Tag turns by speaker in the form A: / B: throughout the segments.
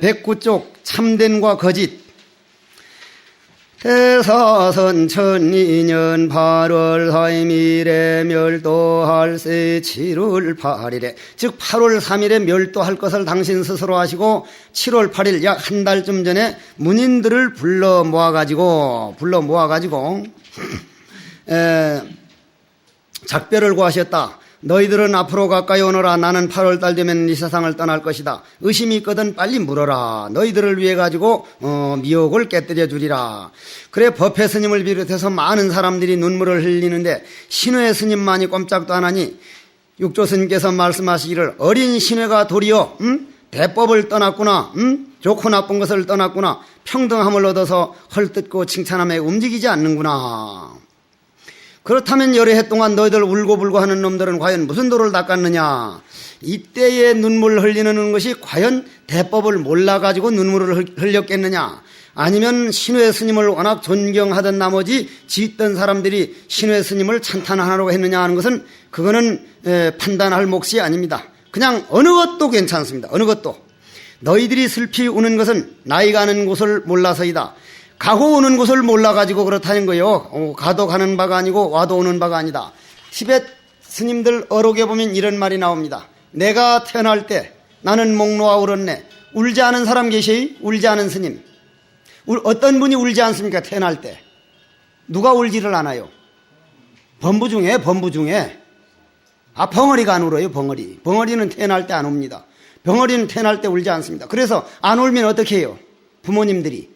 A: 백구쪽 참된과 거짓. 대사선 12년 8월 4일에 멸도할세 7월 8일에 즉 8월 3일에 멸도할 것을 당신 스스로 하시고 7월 8일 약 한 달쯤 전에 문인들을 불러 모아가지고 작별을 구하셨다. 너희들은 앞으로 가까이 오너라. 나는 8월 달 되면 이 세상을 떠날 것이다. 의심이 있거든 빨리 물어라. 너희들을 위해 가지고 미혹을 깨뜨려 주리라. 그래 법회 스님을 비롯해서 많은 사람들이 눈물을 흘리는데 신회 스님만이 꼼짝도 안 하니 육조 스님께서 말씀하시기를 어린 신회가 도리어 대법을 떠났구나. 좋고 나쁜 것을 떠났구나. 평등함을 얻어서 헐뜯고 칭찬함에 움직이지 않는구나. 그렇다면 여러 해 동안 너희들 울고불고 하는 놈들은 과연 무슨 도를 닦았느냐. 이때에 눈물을 흘리는 것이 과연 대법을 몰라가지고 눈물을 흘렸겠느냐. 아니면 신회 스님을 워낙 존경하던 나머지 지있던 사람들이 신회 스님을 찬탄하라고 했느냐 하는 것은 그거는 판단할 몫이 아닙니다. 그냥 어느 것도 괜찮습니다. 어느 것도. 너희들이 슬피 우는 것은 나이 가는 곳을 몰라서이다. 가고 오는 곳을 몰라가지고 그렇다는 거예요. 가도 가는 바가 아니고 와도 오는 바가 아니다. 티벳 스님들 어록에 보면 이런 말이 나옵니다. 내가 태어날 때 나는 목 놓아 울었네. 울지 않은 사람 계세요? 울지 않은 스님. 어떤 분이 울지 않습니까? 태어날 때. 누가 울지를 않아요? 범부 중에. 벙어리가 안 울어요. 벙어리는 태어날 때 안 웁니다. 벙어리는 태어날 때 울지 않습니다. 그래서 안 울면 어떻게 해요? 부모님들이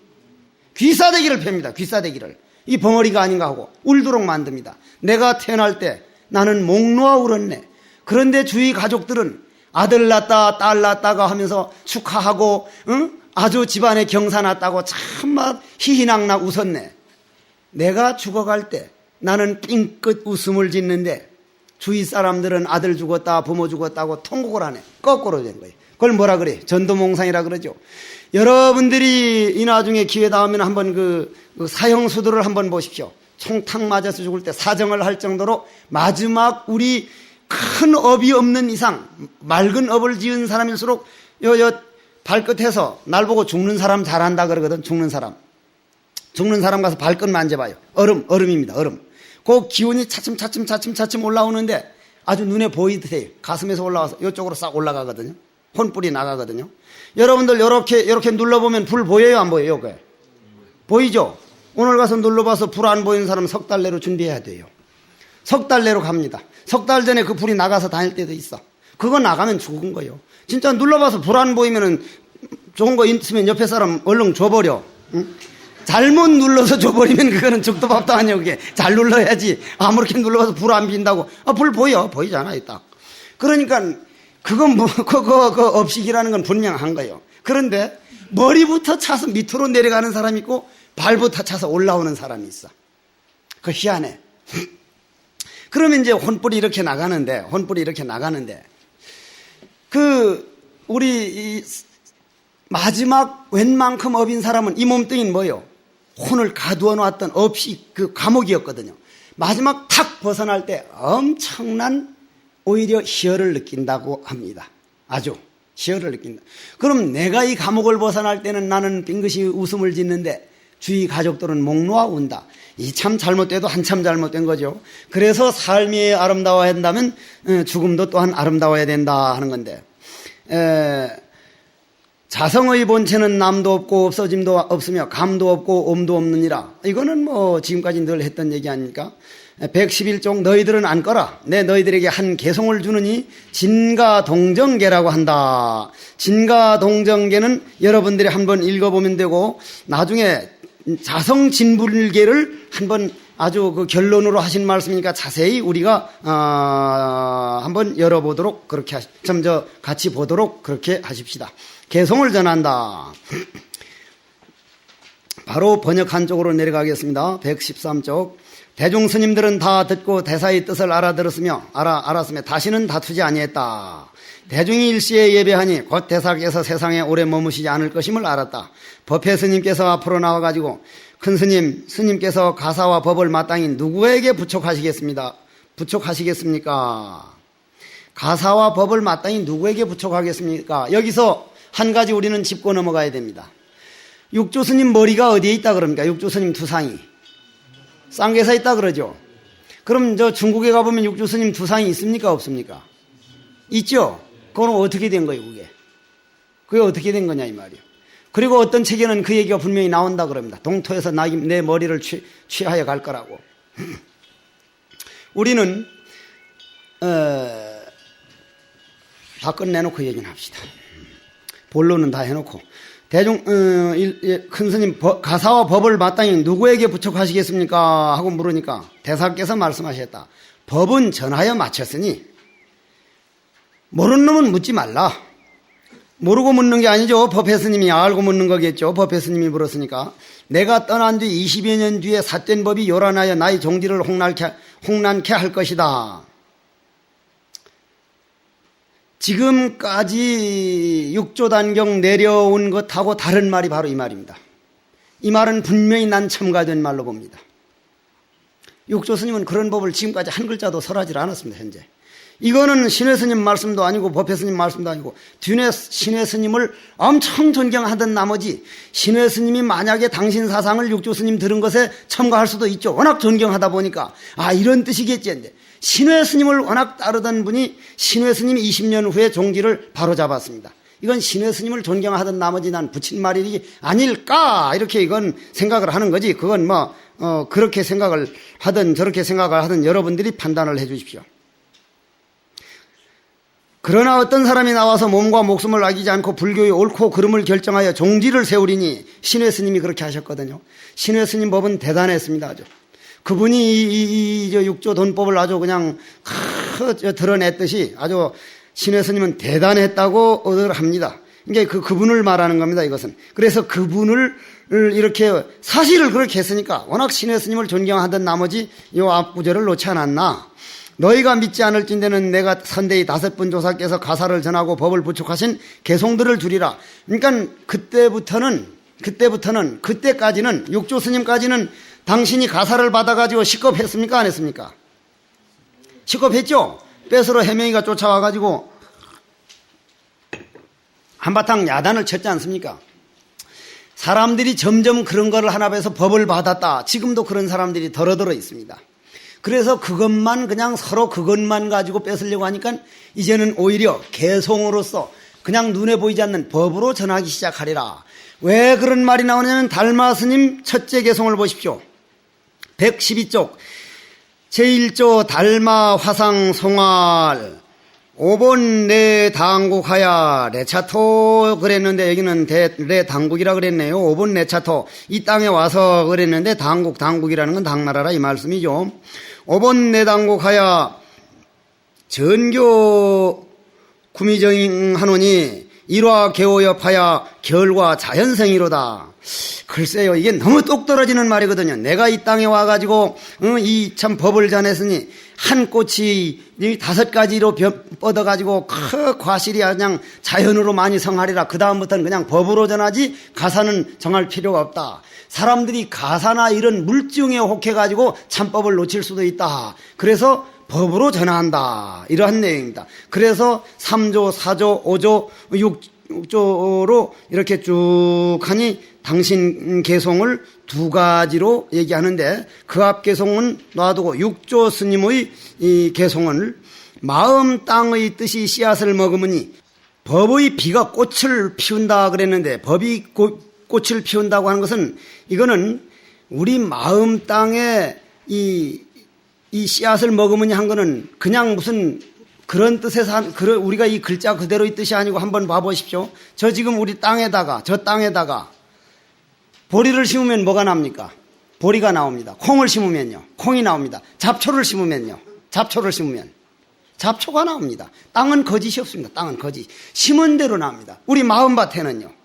A: 귀싸대기를 팹니다. 귀싸대기를. 이 벙어리가 아닌가 하고 울도록 만듭니다. 내가 태어날 때 나는 목 놓아 울었네. 그런데 주위 가족들은 아들 낳았다 딸 낳았다가 하면서 축하하고 아주 집안에 경사 났다고 참막 희희낙낙 웃었네. 내가 죽어갈 때 나는 삥끗 웃음을 짓는데 주위 사람들은 아들 죽었다 부모 죽었다고 통곡을 하네. 거꾸로 된 거예요. 그걸 뭐라 그래? 전도몽상이라 그러죠. 여러분들이 이 나중에 기회 닿으면 한번 그 사형수들을 한번 보십시오. 총탁 맞아서 죽을 때 사정을 할 정도로 마지막 우리 큰 업이 없는 이상 맑은 업을 지은 사람일수록 발끝에서 날 보고 죽는 사람 잘한다 그러거든. 죽는 사람 가서 발끝 만져봐요. 얼음입니다. 얼음. 그 기운이 차츰 올라오는데 아주 눈에 보이듯 해요. 가슴에서 올라와서 이쪽으로 싹 올라가거든요. 혼불이 나가거든요. 여러분들 이렇게 눌러보면 불 보여요? 안 보여요? 그게? 보이죠? 오늘 가서 눌러봐서 불 안 보이는 사람 석 달 내로 준비해야 돼요. 석 달 내로 갑니다. 석 달 전에 그 불이 나가서 다닐 때도 있어. 그거 나가면 죽은 거예요. 진짜 눌러봐서 불 안 보이면은 좋은 거 있으면 옆에 사람 얼른 줘버려. 응? 잘못 눌러서 줘버리면 그거는 죽도 밥도 아니에요. 그게 잘 눌러야지. 아무렇게 눌러봐서 불 안 빈다고. 불 보이잖아요. 딱. 그러니까 그 업식이라는 건 분명한 거예요. 그런데 머리부터 차서 밑으로 내려가는 사람이 있고 발부터 차서 올라오는 사람이 있어. 그 희한해. 그러면 이제 혼불이 이렇게 나가는데 우리 마지막 웬만큼 업인 사람은 이 몸뚱이는 뭐예요? 혼을 가두어 놨던 업식 그 감옥이었거든요. 마지막 탁 벗어날 때 엄청난 오히려 희열을 느낀다고 합니다. 아주 희열을 느낀다. 그럼 내가 이 감옥을 벗어날 때는 나는 빙긋이 웃음을 짓는데 주위 가족들은 목 놓아 운다. 이 참 잘못돼도 한참 잘못된 거죠. 그래서 삶이 아름다워야 한다면 죽음도 또한 아름다워야 된다 하는 건데 자성의 본체는 남도 없고 없어짐도 없으며 감도 없고 엄도 없느니라. 이거는 지금까지 늘 했던 얘기 아닙니까? 111종 너희들은 안 꺼라. 내 너희들에게 한 개송을 주느니 진가동정계라고 한다. 진가동정계는 여러분들이 한번 읽어보면 되고 나중에 자성진불계를 한번 아주 그 결론으로 하신 말씀이니까 자세히 우리가 한번 열어보도록 그렇게 먼저 같이 보도록 그렇게 하십시다. 개송을 전한다. 바로 번역한 쪽으로 내려가겠습니다. 113쪽. 대중스님들은 다 듣고 대사의 뜻을 알았으며 다시는 다투지 아니했다. 대중이 일시에 예배하니 곧 대사께서 세상에 오래 머무시지 않을 것임을 알았다. 법회 스님께서 앞으로 나와가지고 큰 스님께서 가사와 법을 마땅히 누구에게 부촉하시겠습니까? 가사와 법을 마땅히 누구에게 부촉하겠습니까? 여기서 한 가지 우리는 짚고 넘어가야 됩니다. 육조 스님 머리가 어디에 있다 그럽니까? 육조 스님 두상이 쌍계사에 있다 그러죠. 그럼 저 중국에 가보면 육조 스님 두상이 있습니까? 없습니까? 있죠. 그건 어떻게 된 거예요, 그게 어떻게 된 거냐 이 말이에요. 그리고 어떤 책에는 그 얘기가 분명히 나온다 그럽니다. 동토에서 내 머리를 취하여 갈 거라고. 우리는 다 끝내놓고 얘기는 합시다. 본론은 다 해놓고 큰 스님 가사와 법을 마땅히 누구에게 부척하시겠습니까? 하고 물으니까 대사께서 말씀하셨다. 법은 전하여 마쳤으니 모르는 놈은 묻지 말라. 모르고 묻는 게 아니죠. 법회 스님이 알고 묻는 거겠죠. 법회 스님이 물었으니까. 내가 떠난 뒤 20여 년 뒤에 삿된 법이 요란하여 나의 종지를 홍난케 할 것이다. 지금까지 육조단경 내려온 것하고 다른 말이 바로 이 말입니다. 이 말은 분명히 난 첨가된 말로 봅니다. 육조 스님은 그런 법을 지금까지 한 글자도 설하지 않았습니다. 현재. 이거는 신의 스님 말씀도 아니고 법회 스님 말씀도 아니고 뒤에 신의 스님을 엄청 존경하던 나머지 신의 스님이 만약에 당신 사상을 육조 스님 들은 것에 첨가할 수도 있죠. 워낙 존경하다 보니까 이런 뜻이겠지 했는데 신의 스님을 워낙 따르던 분이 신의 스님이 20년 후에 종지를 바로 잡았습니다. 이건 신의 스님을 존경하던 나머지 난 붙인 말이 아닐까 이렇게 이건 생각을 하는 거지. 그건 그렇게 생각을 하든 저렇게 생각을 하든 여러분들이 판단을 해 주십시오. 그러나 어떤 사람이 나와서 몸과 목숨을 아끼지 않고 불교의 옳고 그름을 결정하여 종지를 세우리니 신의 스님이 그렇게 하셨거든요. 신의 스님 법은 대단했습니다. 아주. 그분이 이 육조 돈법을 아주 그냥 드러냈듯이 아주 신의 스님은 대단했다고 합니다. 이게 그분을 말하는 겁니다. 이것은. 그래서 그분을 이렇게 사실을 그렇게 했으니까 워낙 신의 스님을 존경하던 나머지 이 앞구절을 놓지 않았나. 너희가 믿지 않을진대는 내가 선대의 5분 조사께서 가사를 전하고 법을 부축하신 개송들을 주리라. 그러니까 그때까지는 육조 스님까지는 당신이 가사를 받아가지고 식겁했습니까? 안 했습니까? 식겁했죠? 뺏으러 해명이가 쫓아와가지고 한바탕 야단을 쳤지 않습니까? 사람들이 점점 그런 거를 하나 해서 법을 받았다. 지금도 그런 사람들이 더러더러 있습니다. 그래서 그냥 서로 그것만 가지고 뺏으려고 하니까 이제는 오히려 개송으로서 그냥 눈에 보이지 않는 법으로 전하기 시작하리라. 왜 그런 말이 나오냐면 달마스님 첫째 개송을 보십시오. 112쪽 제1조 달마 화상 송알 5번 내 당국하야 레차토 그랬는데 여기는 내 당국이라 그랬네요. 5번 레차토 이 땅에 와서 그랬는데 당국이라는 건 당나라라 이 말씀이죠. 5번 내 당국하야 전교 구미정하노니 일화 개오여파야 결과 자연생이로다. 글쎄요, 이게 너무 똑 떨어지는 말이거든요. 내가 이 땅에 와가지고 이 참 법을 전했으니 한 꽃이 5가지로 뻗어가지고 과실이 그냥 자연으로 많이 성하리라. 그 다음부터는 그냥 법으로 전하지 가사는 정할 필요가 없다. 사람들이 가사나 이런 물증에 혹해가지고 참법을 놓칠 수도 있다. 그래서 법으로 전한다. 이러한 내용입니다. 그래서 3조, 4조, 5조, 6조로 이렇게 쭉 하니 당신 개송을 2가지로 얘기하는데 그 앞 개송은 놔두고 6조 스님의 이 개송을 마음 땅의 뜻이 씨앗을 먹으니 법의 비가 꽃을 피운다 그랬는데 법이 꽃을 피운다고 하는 것은 이거는 우리 마음 땅에 이 씨앗을 먹으면 한 거는 그냥 무슨 그런 뜻에서 우리가 이 글자 그대로의 뜻이 아니고 한번 봐보십시오. 저 지금 우리 땅에다가 저 땅에다가 보리를 심으면 뭐가 납니까? 보리가 나옵니다. 콩을 심으면요. 콩이 나옵니다. 잡초를 심으면요. 잡초를 심으면 잡초가 나옵니다. 땅은 거짓이 없습니다. 땅은 거짓. 심은 대로 나옵니다. 우리 마음밭에는요.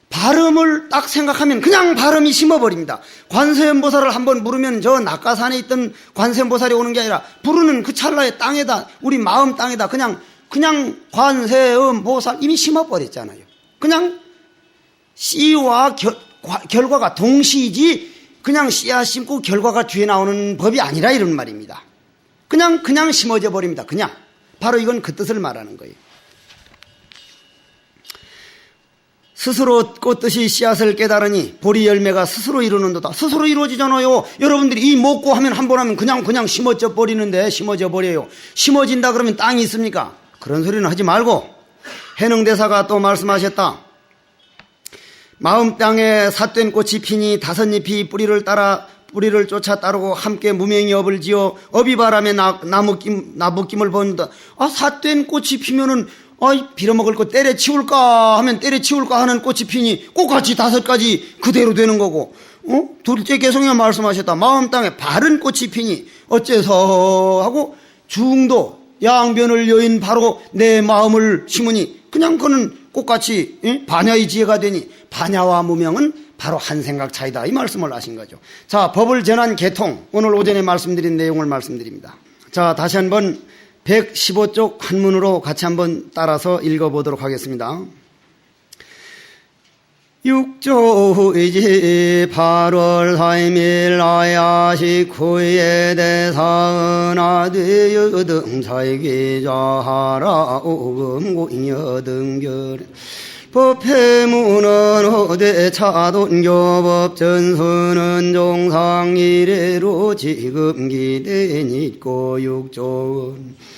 A: 발음을 딱 생각하면 그냥 발음이 심어버립니다. 관세음보살을 한번 부르면 저 낙가산에 있던 관세음보살이 오는 게 아니라 부르는 그 찰나에 땅에다 우리 마음 땅에다 그냥 관세음보살 이미 심어버렸잖아요. 그냥 씨와 결과가 동시이지 그냥 씨앗 심고 결과가 뒤에 나오는 법이 아니라 이런 말입니다. 그냥 심어져 버립니다. 그냥 바로 이건 그 뜻을 말하는 거예요. 스스로 꽂듯이 씨앗을 깨달으니 보리 열매가 스스로 이루는도다. 스스로 이루어지잖아요. 여러분들이 이 먹고 하면 한 번 하면 그냥 심어져 버리는데 심어져 버려요. 심어진다 그러면 땅이 있습니까? 그런 소리는 하지 말고 해능대사가 또 말씀하셨다. 마음 땅에 삿된 꽃이 피니 다섯 잎이 뿌리를 쫓아 따르고 함께 무명히 업을 지어 업이 바람에 나부김을 본다. 삿된 꽃이 피면은 빌어먹을 거 때려치울까 하면 때려치울까 하는 꽃이 피니 꽃같이 다섯 가지 그대로 되는 거고, 둘째 개성이가 말씀하셨다. 마음 땅에 바른 꽃이 피니 어째서 하고 중도 양변을 여인 바로 내 마음을 심으니 그냥 그는 꽃같이 반야의 지혜가 되니 반야와 무명은 바로 한 생각 차이다. 이 말씀을 하신 거죠. 자, 법을 전한 개통, 오늘 오전에 말씀드린 내용을 말씀드립니다. 자, 다시 한번 115쪽 한문으로 같이 한번 따라서 읽어보도록 하겠습니다. 육조이지 8월 3일 나야식 후에 대사은하되 여등사이기자하라 오금고여등결 법회문은 어대 차돈교법 전수는 종상 이래로 지금 기대니 있고 육조은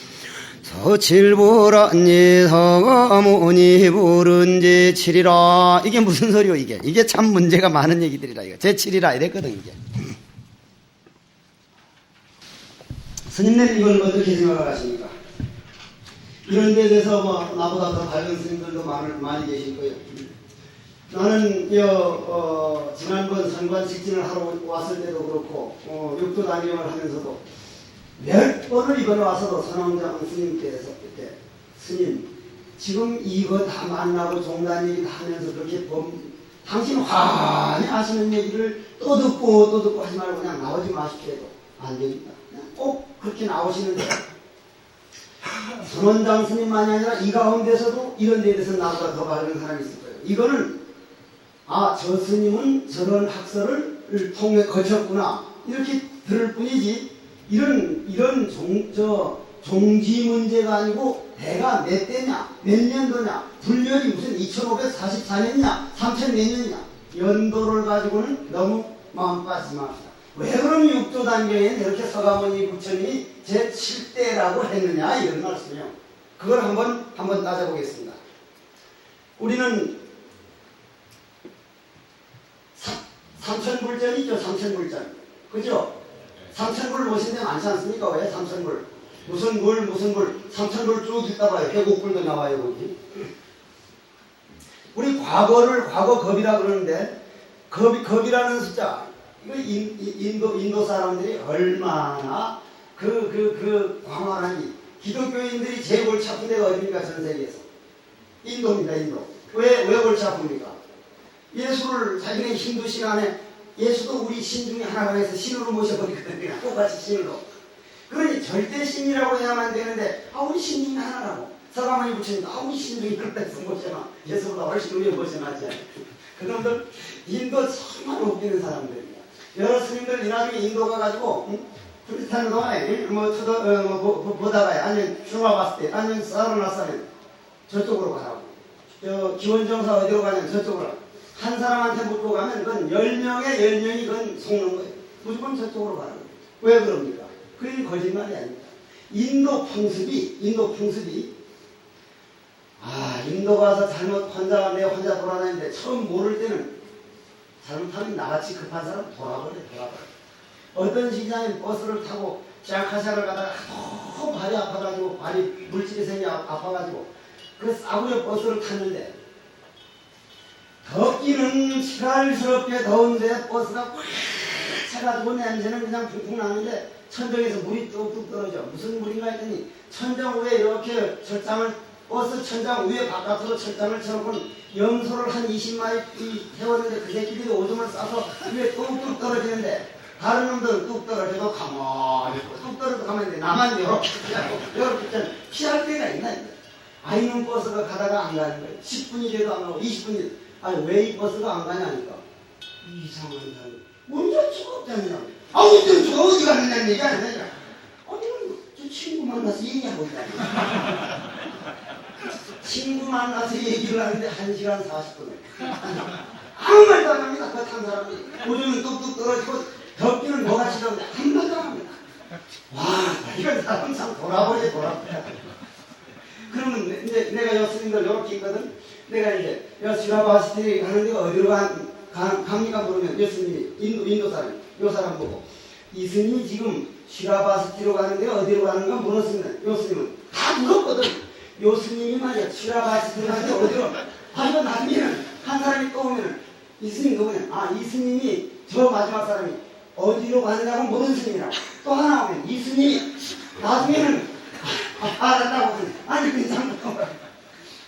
A: 서칠보란니 서가모니 부른 제7이라. 이게 무슨 소리요 이게 참 문제가 많은 얘기들이라. 이거 제7이라 이랬거든. 이게 스님들 이걸 어떻게 생각을 하십니까? 이런 데 대해서 나보다 더 밝은 스님들도 많이 계실 거예요. 나는 지난번 선관 직진을 하러 왔을 때도 그렇고 육도 단경을 하면서도 몇 번을 이번에 와서도 선왕장 스님께서 그때 스님 지금 이거 다 만나고 종단 얘기 다 하면서 그렇게 당신 환히 하시는 얘기를 또 듣고 하지 말고 그냥 나오지 마십시오 해도 안 됩니다. 그냥 꼭 그렇게 나오시는데 선원장 스님만이 아니라 이 가운데서도 이런 데에 대해서 나보다 더 밝은 사람이 있을 거예요. 이거는 저 스님은 저런 학설을 통해 거쳤구나 이렇게 들을 뿐이지 이런 종지 문제가 아니고 배가 몇 대냐 몇 년도냐 불멸이 무슨 2544년이냐 3000 몇 년이냐 연도를 가지고는 너무 마음 빠지지 맙시다. 왜 그럼 육조 단경에 이렇게 서가모니 부처님이 제7대라고 했느냐 이런 말씀이요. 그걸 한번 따져보겠습니다. 우리는 삼천불전 있죠. 삼천불전 그죠? 삼천불 모신 데 많지 않습니까? 왜 삼천불? 무슨 불 삼천불 쭉 있다 봐요. 개국불도 나와요 거기. 우리 과거 겁이라 그러는데 겁이라는 숫자 이거 인도 사람들이 얼마나 광활하니 기독교인들이 제일 골치 아픈 데가 어디입니까? 전 세계에서 인도입니다. 인도. 왜 골치 아픕니까? 예수를 자기네 힌두 신 안에 예수도 우리 신 중에 하나가 해서 신으로 모셔버리거든요. 똑같이 신으로. 그러니 절대 신이라고 해야만 되는데 우리 신 중에 하나라고. 서가모니 부처님 우리 신 중에 그렇다 해서 모셔놔. 예수보다 훨씬 위에 모셔놨지. 그놈들 인도 정말 웃기는 사람들입니다. 여러 스님들 이 나중에 인도 가가지고 프리스탄 동안에 보다가요. 아니면 슈마 봤을 때 아니면 사르나사면 저쪽으로 가라고. 기원정사 어디로 가냐면 저쪽으로. 한 사람한테 묻고 가면 그건 10명에 10명이 그건 속는 거예요. 무조건 저쪽으로 가는 거예요. 왜 그럽니까? 그게 거짓말이 아닙니다. 인도 풍습이 인도 가서 내 혼자 돌아다니는데 처음 모를 때는 잘못하면 나같이 급한 사람 돌아버려. 어떤 시장에 버스를 타고 샤카샤를 가다가 너무 발이 아파가지고 발이 물질이 생겨 아파가지고 그 싸구려 버스를 탔는데 덥기는 시갈스럽게 더운데 버스가 꽉 차가지고 냄새는 그냥 풍풍 나는데 천정에서 물이 뚝뚝 떨어져. 무슨 물인가 했더니 천정 위에 이렇게 버스 천장 위에 바깥으로 철장을 쳐놓고 염소를 한 20마리 태웠는데 그 새끼들이 오줌을 싸서 위에 뚝뚝 떨어지는데 다른 놈들은 뚝 떨어져도 가만히 뚝 떨어져도 가만히 있는데 나만 이렇게 피할 때가 있나? 이놈 버스가 가다가 안 가는 거예요. 10분이 돼도 안 가고 20분이 왜 이 버스가 안 가냐니까 이상한 사람 운전 수가 없잖아요. 운전 수가 어디 가느냐는 얘기 아니야. 저 친구 만나서 얘기하고 있다. 친구 만나서 얘기를 하는데 1시간 40분을. 아무 말도 안 합니다. 그 탄 사람들이. 요즘은 뚝뚝 떨어지고 덮기는 뭐가 치던데 한 말도 안 합니다. 와, 이건 사람 참 돌아버려. 그러면 이제 내가 여스님들 이렇게 있거든. 내가 이제 시라바시티 가는 데가 어디로 갑니까? 물으면 여스님이 인도 사람, 요 사람 보고 이스님이 지금 시라바시티로 가는 데가 어디로 가는가 물었습니다. 요스님은 다 물었거든. 요스님이 말이야 시라바시티로 가는 데 어디로? 이거 나중에는 한 사람이 떠오면 이스님 누구냐? 이스님이 저 마지막 사람이 어디로 가느냐고 모르는 스님이라고. 또 하나 오면 이스님이 나중에는 알았다고. 아니 괜찮다.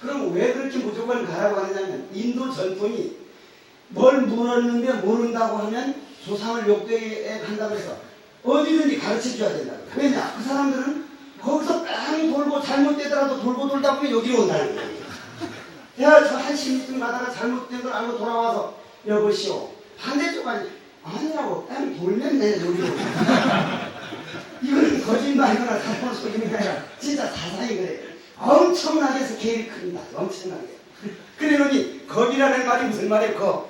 A: 그럼 왜 그렇게 무조건 가라고 하느냐면 인도 전통이 뭘 물었는데 모른다고 하면 조상을 욕되게 한다고 해서 어디든지 가르쳐줘야 된다고. 왜냐? 그 사람들은 거기서 뺑 돌고 잘못되더라도 돌고 돌다 보면 여기로 온다는 거예요. 내가 저 한 10분 가다가 잘못된 걸 알고 돌아와서 여보시오 반대쪽 아니라고 뺑 돌면 내 여기로 온다. 이거는 거짓말이거나 사건 속임이 아니라 진짜 사상이 그래. 엄청나게 해서 계획이 큽니다. 엄청나게. 그러니 겁이라는 말이 무슨 말이에요?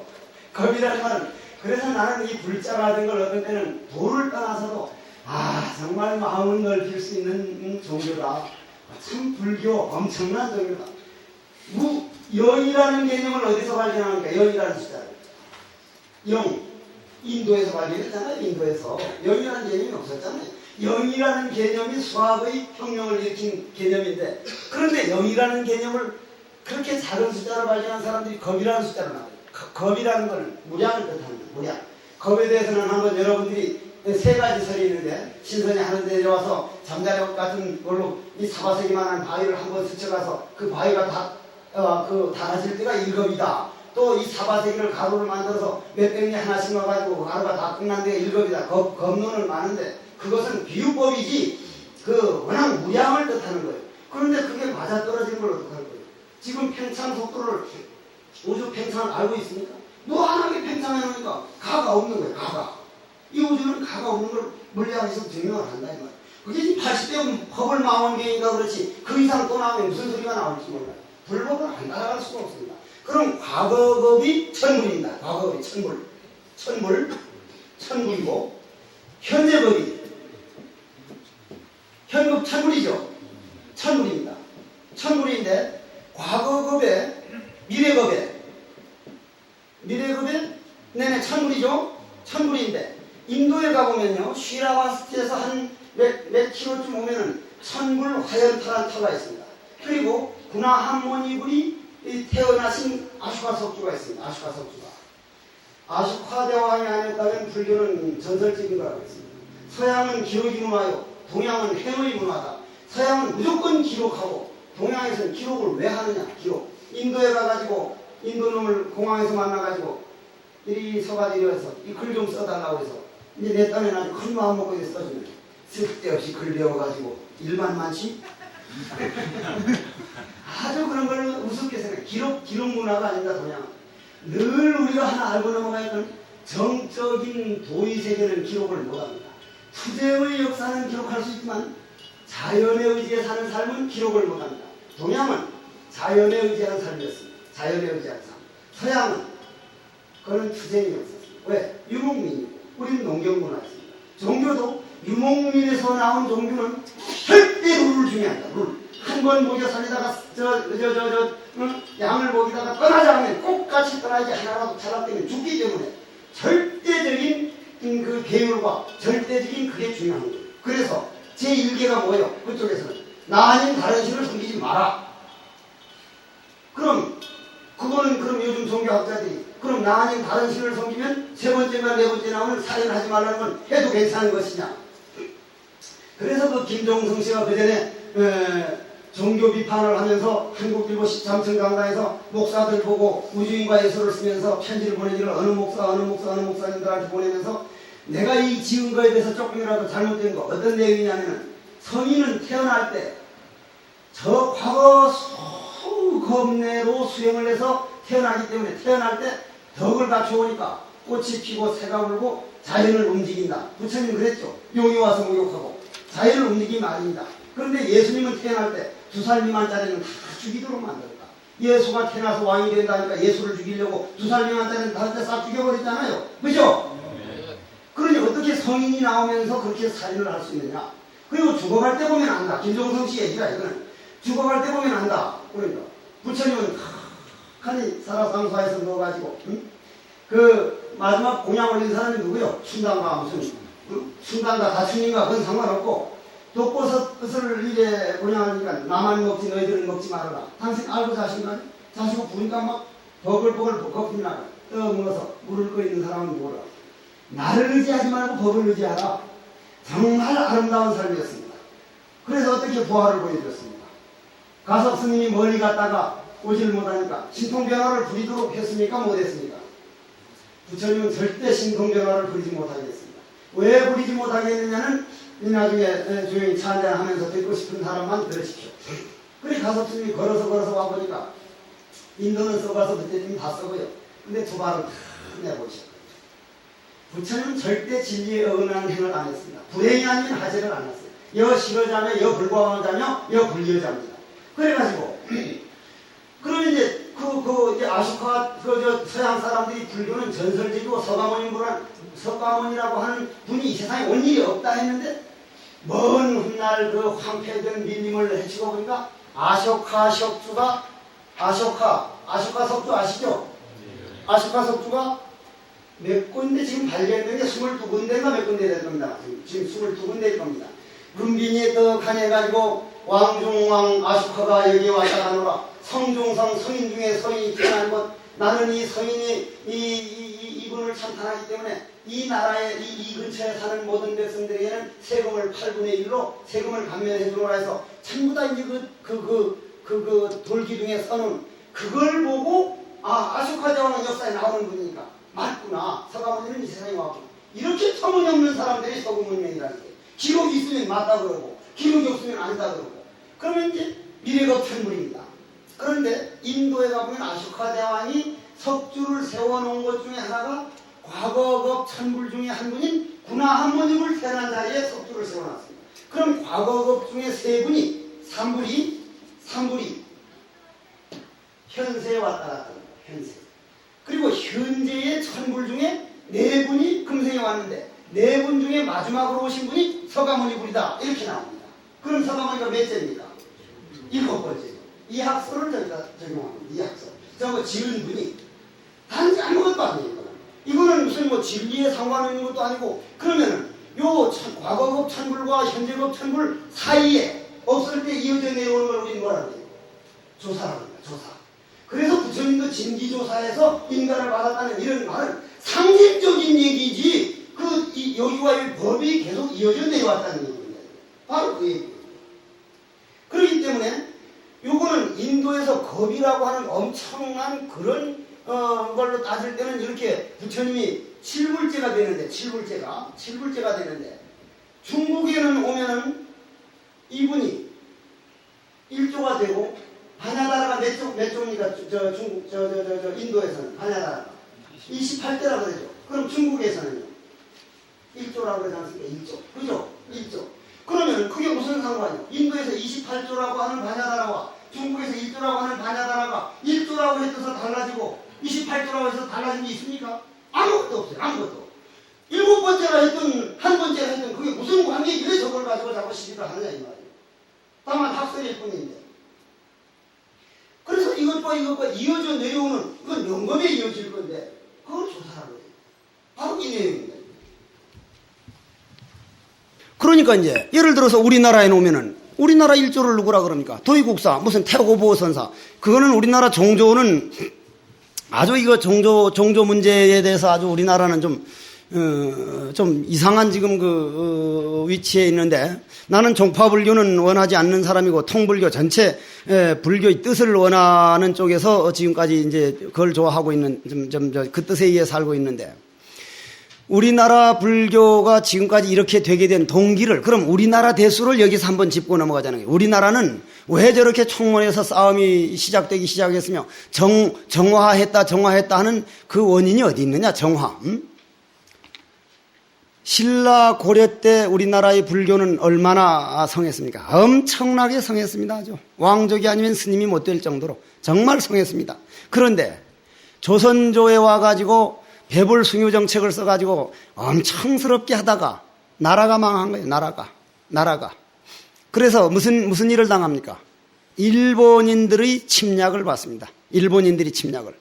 A: 겁이라는 말은 그래서 나는 이 불자가 된 걸 어떤 때는 도를 떠나서도 정말 마음을 넓힐 수 있는 종교다. 참 불교 엄청난 종교다. 영이라는 개념을 어디서 발견합니까? 영이라는 숫자를. 영. 인도에서 발견했잖아요. 인도에서. 영이라는 개념이 없었잖아요. 영이라는 개념이 수학의 혁명을 일으킨 개념인데 그런데 영이라는 개념을 그렇게 작은 숫자로 발견한 사람들이 겁이라는 숫자로 나와요. 겁이라는 건 무량을 뜻하는 거예요. 무량. 겁에 대해서는 한번 여러분들이 3가지 설이 있는데 신선이 하는 데 내려와서 잠자리 같은 걸로 이 사바세기만한 바위를 한번 스쳐가서 그 바위가 다 닿아질 때가 1겁이다. 또 이 사바세기를 가루를 만들어서 몇 병이 하나씩 넣어가지고 가루가 다 끝난 데가 1겁이다. 겁론은 많은데 그것은 비유법이지 워낙 무량을 뜻하는 거예요. 그런데 그게 맞아떨어지는 걸 어떡할 거예요? 지금 팽창 속도를 우주 팽창을 알고 있습니까? 무한하게 팽창해 놓으니까 가가 없는 거예요. 가가. 이 우주는 가가 없는 걸 물리학에서 증명을 한다 이 말이에요. 그게 80대 허블 망원경인가 그렇지 그 이상 또 나오면 무슨 소리가 나올지 몰라요. 불법을 안 따라갈 수가 없습니다. 그럼 과거급이 천물입니다. 과거급이 천물이고 현재급이 현급 천물이죠. 천물입니다. 천물인데 과거급에 미래급에 네네 천물이죠. 천물인데 인도에 가보면요 쉬라바스티에서 한 몇 킬로쯤 오면은 천물 화연타라는 타가 있습니다. 그리고 구나 한모니불이 태어나신 아슈카 석주가 있습니다. 아슈카 석주가 아슈카 대왕이 아니었다면 불교는 전설적인 거라고 했습니다. 서양은 기록이 문화요 동양은 행의 문화다. 서양은 무조건 기록하고 동양에서는 기록을 왜 하느냐. 기록. 인도에 가가지고 인도놈을 공항에서 만나가지고 이리 서가지고 해서 이 글 좀 써달라고 해서 이제 내 딴에는 아주 큰 마음 먹고 이제 써주면 쓸데없이 글 배워가지고 일만 많지? 아주 그런 걸 우습게 생각해. 기록 문화가 아닌가 동양. 늘 우리가 하나 알고 넘어가야 되는 정적인 도의 세계는 기록을 못합니다. 투쟁의 역사는 기록할 수 있지만 자연에 의지해 사는 삶은 기록을 못합니다. 동양은 자연에 의지하는 삶이었습니다. 자연에 의지하는 삶. 서양은 그런 투쟁이 없었습니다. 왜? 유목민이고 우리는 농경문화였습니다. 종교도 유목민에서 나온 종교는 절대 룰을 중요한다. 룰. 한 번 먹여 살리다가 양을 먹이다가 떠나지 않으면 꼭같이 떠나지 하나라도 탈락되면 죽기 때문에 절대적인 그 계율과 절대적인 그게 중요한 거예요. 그래서 제1계가 뭐예요? 그쪽에서는 나 아닌 다른 신을 섬기지 마라. 그럼 요즘 종교학자들이 그럼 나 아닌 다른 신을 섬기면 3번째나 4번째 나오면 살인하지 말라는 건 해도 괜찮은 것이냐. 그래서 그 김종성 씨가 그전에 종교 비판을 하면서 한국일보 13층 강당에서 목사들 보고 우주인과 예수를 쓰면서 편지를 보내기를 어느 목사님들한테 보내면서 내가 이 지은 거에 대해서 조금이라도 잘못된 거 어떤 내용이냐면은 성인은 태어날 때 저 과거 수겁내로 수행을 해서 태어나기 때문에 태어날 때 덕을 갖춰오니까 꽃이 피고 새가 울고 자연을 움직인다. 부처님 그랬죠. 용이 와서 목욕하고 자연을 움직이면 아닙니다. 그런데 예수님은 태어날 때 2살 미만짜리는 다 죽이도록 만들었다. 예수가 태어나서 왕이 된다니까 예수를 죽이려고 2살 미만짜리는 다 싹 죽여버렸잖아요. 그죠? 그러니 어떻게 성인이 나오면서 그렇게 살인을 할 수 있느냐. 그리고 죽어갈 때 보면 안다. 김종성 씨 얘기가 이거는. 죽어갈 때 보면 안다. 그러니까 부처님은 칸이 살아상소에서 넣어가지고 그 마지막 공양 올린 사람이 누구요? 춘당가 무슨 춘당가 다춘인가 그건 상관없고 독버섯을 이제 공양하니까 나만 먹지 너희들은 먹지 말아라. 당신 알고 자신가? 자시고 부니까 막 버글버글 거품나가 떠먹어서 물을 끓 있는 사람은 누구라? 나를 의지하지 말고 법을 의지하라. 정말 아름다운 삶이었습니다. 그래서 어떻게 부활을 보여줬습니까? 가섭 스님이 멀리 갔다가 오지를 못하니까 신통변화를 부리도록 했습니까? 못했습니까? 부처님은 절대 신통변화를 부리지 못하게 했습니다. 왜 부리지 못하게 했느냐는 나중에 조용히 차 한잔하면서 듣고 싶은 사람만 들으십시오. 그래 가섭 스님이 걸어서 와보니까 인도는 써가서 그때쯤 다 써고요. 근데 두 발은 다 내보셨어요. 부처님은 절대 진리에 어긋나는 행을 안 했습니다. 불행이 아닌 하재를 안 했어요. 여 실어자며 여 불과하자며 여 불리어자입니다. 그래가지고 그러면 이제 이제 아슈카 서양 사람들이 불교는 전설지고 서가모니라고 하는 분이 이 세상에 온 일이 없다 했는데 먼 훗날 그 황폐된 밀림을 해치고 보니까 아쇼카 석주가 아쇼카 석주 아시죠? 아쇼카 석주가 몇 군데 지금 발견된 게 22군데인가 몇 군데 될 겁니다. 지금 22군데일 겁니다. 문빈이 떡하해가지고 왕중왕 아슈카가 여기에 왔다 가노라. 성중성 성인 중에 성인이 태어난 것. 나는 이 성인이 이분을 찬탄하기 때문에 이 나라에 이 근처에 사는 모든 백성들에게는 세금을 8분의 1로 세금을 감면해 주노라 해서 전부 다 이제 그 돌기둥에 써놓은 그걸 보고 아슈카 대왕은 역사에 나오는 분이니까 맞구나. 서가모니는 이 세상에 왔구나. 이렇게 터무니없는 사람들이 서구문명이라는 게 기록이 있으면 맞다 그러고 기록이 없으면 아니다 그러고 그러면 이제 미래가 천물입니다. 그런데 인도에 가보면 아쇼카 대왕이 석주를 세워놓은 것 중에 하나가 과거급 천불 중에 한 분인 구나한모님을 태어난 자리에 석주를 세워놨습니다. 그럼 과거급 중에 세 분이 삼불이 현세에 왔다 갔다 합니다. 현세. 그리고 현재의 천불 중에 네 분이 금생에 왔는데 네 분 중에 마지막으로 오신 분이 서가모니 불이다. 이렇게 나옵니다. 그럼 서가모니가 몇째입니까? 7번째죠. 이 학설을 저희가 적용합니다. 이 학설. 저거 지은 분이 단지 아무것도 아니에요. 이거는 무슨 뭐 진리에 상관있는 것도 아니고 그러면은 요 과거급 천불과 현재급 천불 사이에 없을 때 이어져 내려오는 걸 우리는 뭐라 그래요? 조사라고 합니다. 조사. 그래서 부처님도 진기조사에서 인가를 받았다는 이런 말은 상식적인 얘기지 여기와 이 법이 계속 이어져 내려왔다는 얘기입니다. 바로 그 얘기예요. 그렇기 때문에 요거는 인도에서 겁이라고 하는 엄청난 그런 걸로 따질 때는 이렇게 부처님이 7불제가 되는데 7불제가 되는데 중국에는 오면은 이분이 1조가 되고 바냐다라가 몇 조입니까? 인도에서는 바냐다라가 28대라고 그러죠. 그럼 중국에서는요? 1조라고 그러지 않습니까? 1조. 그죠? 1조. 그러면 그게 무슨 상관이에요? 인도에서 28조라고 하는 바냐다라와 중국에서 1조라고 하는 바냐다라가 1조라고 해서 달라지고 28조라고 해서 달라진 게 있습니까? 아무것도 없어요. 아무것도. 7번째가 했든 한 번째가 했든 그게 무슨 관계에 왜 저걸 가지고 자꾸 시비를 하느냐 이 말이에요. 다만 학설일 뿐인데. 그래서 이것과 이어져 내려오는 이건 영겁에 이어질 건데 그걸 조사하는 거예요. 바로 이 내용입니다. 그러니까 이제 예를 들어서 우리나라에 오면은 우리나라 1조를 누구라 그럽니까? 도의국사 무슨 태고보선사 그거는 우리나라 종조는 아주 이거 종조 문제에 대해서 아주 우리나라는 좀 이상한 지금 위치에 있는데 나는 종파불교는 원하지 않는 사람이고 통불교 전체 불교의 뜻을 원하는 쪽에서 지금까지 이제 그걸 좋아하고 있는 그 뜻에 의해 살고 있는데 우리나라 불교가 지금까지 이렇게 되게 된 동기를 그럼 우리나라 대수를 여기서 한번 짚고 넘어가자는 거예요. 우리나라는 왜 저렇게 총론에서 싸움이 시작되기 시작했으며 정화했다 하는 그 원인이 어디 있느냐? 정화. 신라 고려 때 우리나라의 불교는 얼마나 성했습니까? 엄청나게 성했습니다. 아주 왕족이 아니면 스님이 못 될 정도로 정말 성했습니다. 그런데 조선조에 와가지고 배불 숭유 정책을 써가지고 엄청스럽게 하다가 나라가 망한 거예요. 나라가. 그래서 무슨 일을 당합니까? 일본인들의 침략을 받습니다. 일본인들이 침략을.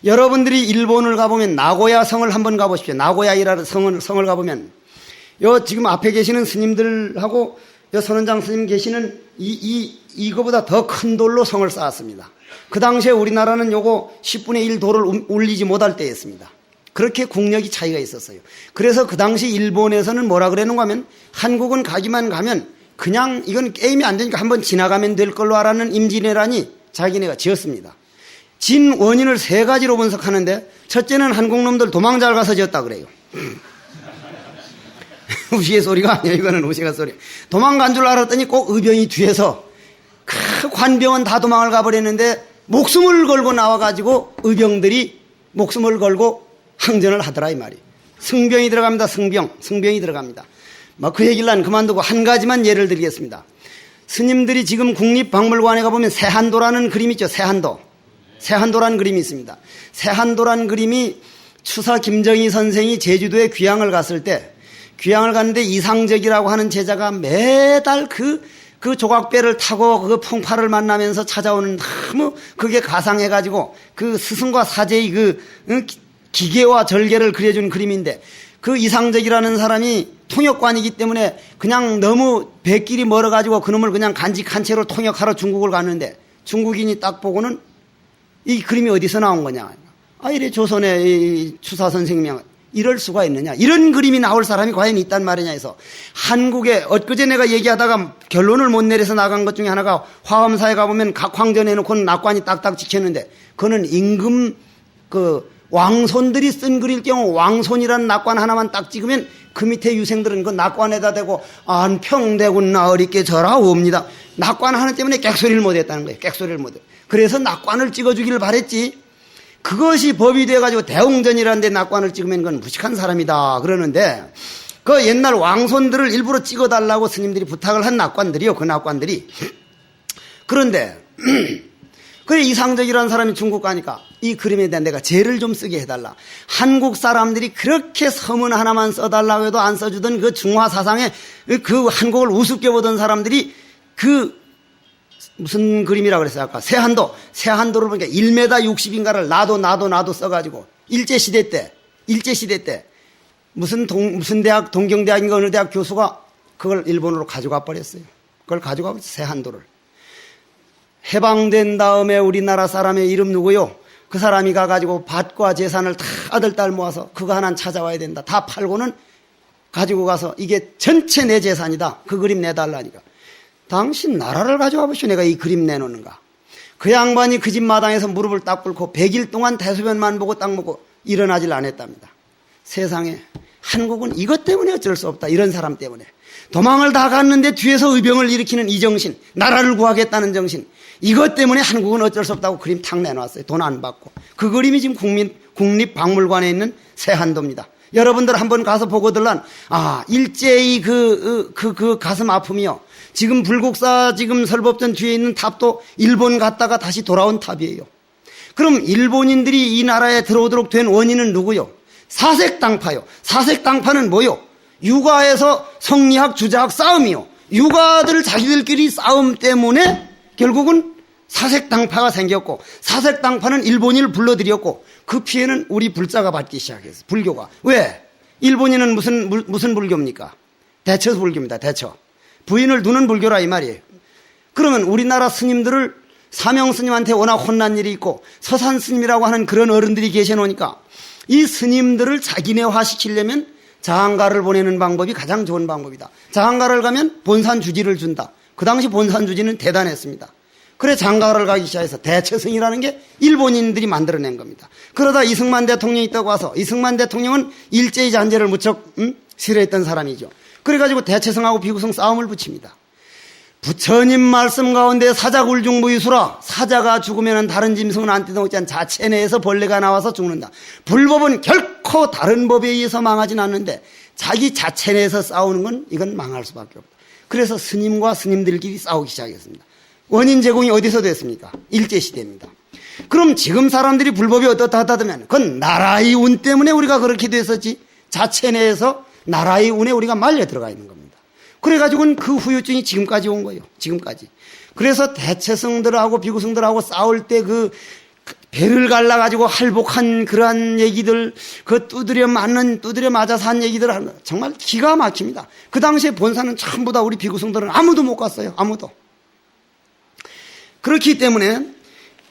A: 여러분들이 일본을 가보면 나고야 성을 한번 가보십시오. 나고야이라는 성을 가보면 지금 앞에 계시는 스님들하고 선원장 스님 계시는 이거보다 더 큰 돌로 성을 쌓았습니다. 그 당시에 우리나라는 요거 10분의 1 돌을 올리지 못할 때였습니다. 그렇게 국력이 차이가 있었어요. 그래서 그 당시 일본에서는 뭐라 그랬는가 하면 한국은 가기만 가면 그냥 이건 게임이 안 되니까 한번 지나가면 될 걸로 알았는 임진왜란이 자기네가 지었습니다. 진 원인을 3가지로 분석하는데 첫째는 한국 놈들 도망 잘 가서 지었다 그래요. 우스갯소리가 아니에요. 이거는 우스갯소리. 도망간 줄 알았더니 꼭 의병이 뒤에서 관병은 다 도망을 가버렸는데 목숨을 걸고 나와가지고 의병들이 목숨을 걸고 항전을 하더라 이 말이. 승병이 들어갑니다. 승병이 들어갑니다. 그 얘기를 난 그만두고 한 가지만 예를 드리겠습니다. 스님들이 지금 국립박물관에 가보면 세한도라는 그림이 있죠. 세한도라는 그림이 있습니다. 세한도라는 그림이 추사 김정희 선생이 제주도에 귀향을 갔을 때 귀향을 갔는데 이상적이라고 하는 제자가 매달 그 조각배를 타고 그 풍파를 만나면서 찾아오는 너무 그게 가상해가지고 그 스승과 사제의 기계와 절개를 그려준 그림인데 그 이상적이라는 사람이 통역관이기 때문에 그냥 너무 배길이 멀어가지고 그놈을 그냥 간직한 채로 통역하러 중국을 갔는데 중국인이 딱 보고는 이 그림이 어디서 나온 거냐. 이래 조선의 추사 선생님이 이럴 수가 있느냐. 이런 그림이 나올 사람이 과연 있단 말이냐 해서 한국에 엊그제 내가 얘기하다가 결론을 못 내려서 나간 것 중에 하나가 화엄사에 가보면 각 황전에 놓고는 낙관이 딱딱 찍혔는데 그거는 임금 왕손들이 쓴 글일 경우 왕손이라는 낙관 하나만 딱 찍으면 그 밑에 유생들은 그 낙관에다 대고 안평대군 나으리께 절하옵니다. 낙관 하나 때문에 객소리를 못했다는 거예요. 객소리를 못해. 그래서 낙관을 찍어주기를 바랬지. 그것이 법이 돼가지고 대웅전이라는 데 낙관을 찍으면 그건 무식한 사람이다 그러는데 그 옛날 왕손들을 일부러 찍어달라고 스님들이 부탁을 한 낙관들이요. 그 낙관들이. 그런데 그래 이상적이라는 사람이 중국 가니까 이 그림에 대한 내가 죄를 좀 쓰게 해달라. 한국 사람들이 그렇게 서문 하나만 써달라고 해도 안 써주던 그 중화 사상에 그 한국을 우습게 보던 사람들이 무슨 그림이라고 그랬어요 아까 세한도를 보니까 1m 60인가를 나도 써가지고 일제시대 때 무슨 대학 동경대학인가 어느 대학 교수가 그걸 일본으로 가져가 버렸어요. 그걸 가져가 버렸어요. 세한도를. 해방된 다음에 우리나라 사람의 이름 누구요? 그 사람이 가가지고 밭과 재산을 다 아들 딸 모아서 그거 하나 찾아와야 된다. 다 팔고는 가지고 가서 이게 전체 내 재산이다. 그 그림 내달라니까. 당신 나라를 가져와 보시오. 내가 이 그림 내놓는가. 그 양반이 그 집 마당에서 무릎을 딱 꿇고 100일 동안 대소변만 보고 딱 먹고 일어나질 않았답니다. 세상에 한국은 이것 때문에 어쩔 수 없다. 이런 사람 때문에. 도망을 다 갔는데 뒤에서 의병을 일으키는 이 정신, 나라를 구하겠다는 정신, 이것 때문에 한국은 어쩔 수 없다고 그림 탁 내놨어요. 돈 안 받고. 그 그림이 지금 국립박물관에 있는 세한도입니다. 여러분들 한번 가서 보고들란 일제히 그 가슴 아픔이요. 지금 불국사 지금 설법전 뒤에 있는 탑도 일본 갔다가 다시 돌아온 탑이에요. 그럼 일본인들이 이 나라에 들어오도록 된 원인은 누구요? 사색당파요. 사색당파는 뭐요? 육아에서 성리학, 주자학 싸움이요. 육아들 자기들끼리 싸움 때문에 결국은 사색당파가 생겼고 사색당파는 일본인을 불러들였고 그 피해는 우리 불자가 받기 시작했어요. 불교가. 왜? 일본인은 무슨 불교입니까? 대처 불교입니다. 대처. 부인을 두는 불교라 이 말이에요. 그러면 우리나라 스님들을 사명 스님한테 워낙 혼난 일이 있고 서산 스님이라고 하는 그런 어른들이 계셔놓으니까 이 스님들을 자기네화 시키려면 자한가를 보내는 방법이 가장 좋은 방법이다. 자한가를 가면 본산주지를 준다. 그 당시 본산주지는 대단했습니다. 그래 장가를 가기 시작해서 대처승이라는 게 일본인들이 만들어낸 겁니다. 그러다 이승만 대통령이 있다고 와서 이승만 대통령은 일제히 잔재를 무척 싫어했던 사람이죠. 그래가지고 대체성하고 비구성 싸움을 붙입니다. 부처님 말씀 가운데 사자굴중부이수라. 사자가 죽으면 다른 짐승은 안 뜯어먹지 않은 자체 내에서 벌레가 나와서 죽는다. 불법은 결코 다른 법에 의해서 망하진 않는데 자기 자체 내에서 싸우는 건 이건 망할 수밖에 없다. 그래서 스님과 스님들끼리 싸우기 시작했습니다. 원인 제공이 어디서 됐습니까? 일제시대입니다. 그럼 지금 사람들이 불법이 어떻다 하다면 그건 나라의 운 때문에 우리가 그렇게 됐었지, 자체 내에서 나라의 운에 우리가 말려 들어가 있는 겁니다. 그래가지고는 그 후유증이 지금까지 온 거예요. 지금까지. 그래서 대체성들하고 비구성들하고 싸울 때 그 배를 갈라가지고 할복한 그러한 얘기들, 그 두드려 맞아서 한 얘기들 하는 정말 기가 막힙니다. 그 당시에 본사는 전부 다 우리 비구성들은 아무도 못 갔어요. 아무도. 그렇기 때문에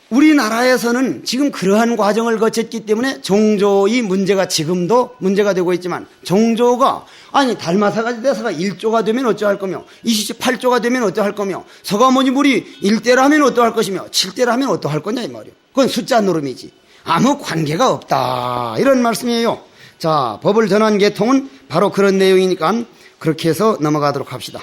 A: 우리나라에서는 지금 그러한 과정을 거쳤기 때문에 종조의 문제가 지금도 문제가 되고 있지만, 종조가 아니 달마사가지 대사가 1조가 되면 어쩌할 거며 28조가 되면 어떠할 거며 서가모니물이 1대라 하면 어떠할 것이며 7대라 하면 어떠할 거냐 이 말이에요. 그건 숫자 노름이지 아무 관계가 없다, 이런 말씀이에요. 자, 법을 전한 계통은 바로 그런 내용이니까 그렇게 해서 넘어가도록 합시다.